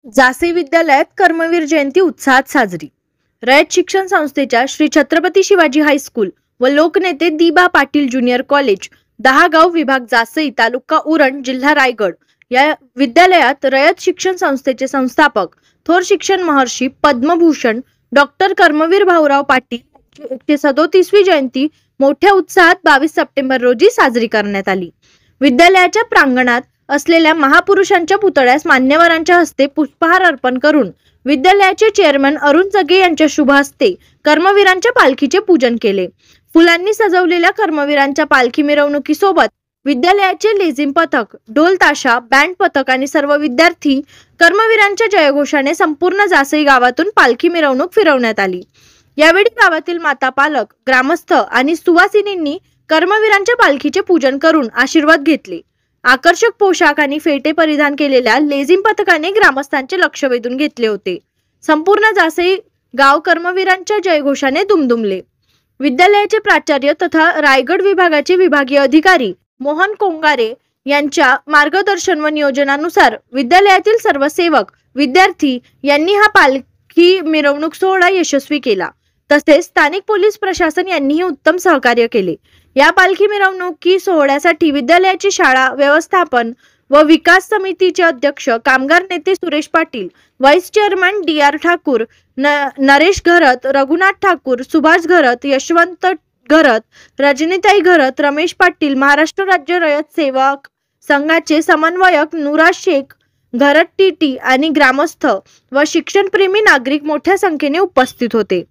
जासे विद्यालयात कर्मवीर जयंती उत्साहात साजरी। रयत शिक्षण संस्थेच्या श्री छत्रपती शिवाजी हायस्कूल व लोकनेते दिबा पाटील ज्युनियर कॉलेज, दहागाव, विभाग जासई, तालुका उरण, जिल्हा रायगड या विद्यालयात रयत शिक्षण संस्थेचे संस्थापक थोर शिक्षण महर्षी पद्मभूषण डॉक्टर कर्मवीर भाऊराव पाटील यांची 137वी जयंती मोठ्या उत्साहात 22 सप्टेंबर रोजी साजरी करण्यात आली। विद्यालयाच्या प्रांगणात असलेल्या महापुरुषांच्या पुतळ्यास मान्यवरांच्या हस्ते पुष्पहार अर्पण करून विद्यालयाचे चेअरमन अरुण जगे यांच्या शुभ हस्ते कर्मवीरांच्या पालखीचे पूजन केले। फुलांनी सजवलेल्या कर्मवीरांच्या पालखी मिरवणुकीसोबत विद्यालयाचे लेझिम पथक, ढोल ताशा, बँड पथक आणि सर्व विद्यार्थी कर्मवीरांच्या जयघोषाने संपूर्ण जासई गावातून पालखी मिरवणूक फिरवण्यात आली। यावेळी गावातील माता, पालक, ग्रामस्थ आणि सुवासिनींनी कर्मवीरांच्या पालखीचे पूजन करून आशीर्वाद घेतले। आकर्षक पोशाख आणि फेटे परिधान केलेल्या लेझिम पथकाने ग्रामस्थांचे लक्ष वेधून घेतले होते। संपूर्ण जासई गाव कर्मवीरांच्या जयघोषाने दुमदुमले। विद्यालयाचे प्राचार्य तथा रायगड विभागाचे विभागीय अधिकारी मोहन कोंगारे यांच्या मार्गदर्शन व नियोजनानुसार विद्यालयातील सर्व सेवक, विद्यार्थी यांनी हा पालखी मिरवणूक सोहळा यशस्वी केला। तसेच स्थानिक पोलीस प्रशासन यांनीही उत्तम सहकार्य केले। या पालखी मिरवणुकी सोहळ्यासाठी विद्यालयाची शाळा व्यवस्थापन व विकास समितीचे अध्यक्ष, कामगार नेते Suresh Patil, vice chairman DR Thakur, Naresh Gharat, Raghunath Thakur, Subhash Gharat, Yashwant Gharat, Rajnitai Gharat, Ramesh Patil, Maharashtra राज्य रयत सेवक संघाचे समन्वयक नुराज शेख घरत TT आणि ग्रामस्थ व शिक्षणप्रेमी नागरिक मोठ्या संख्येने उपस्थित होते।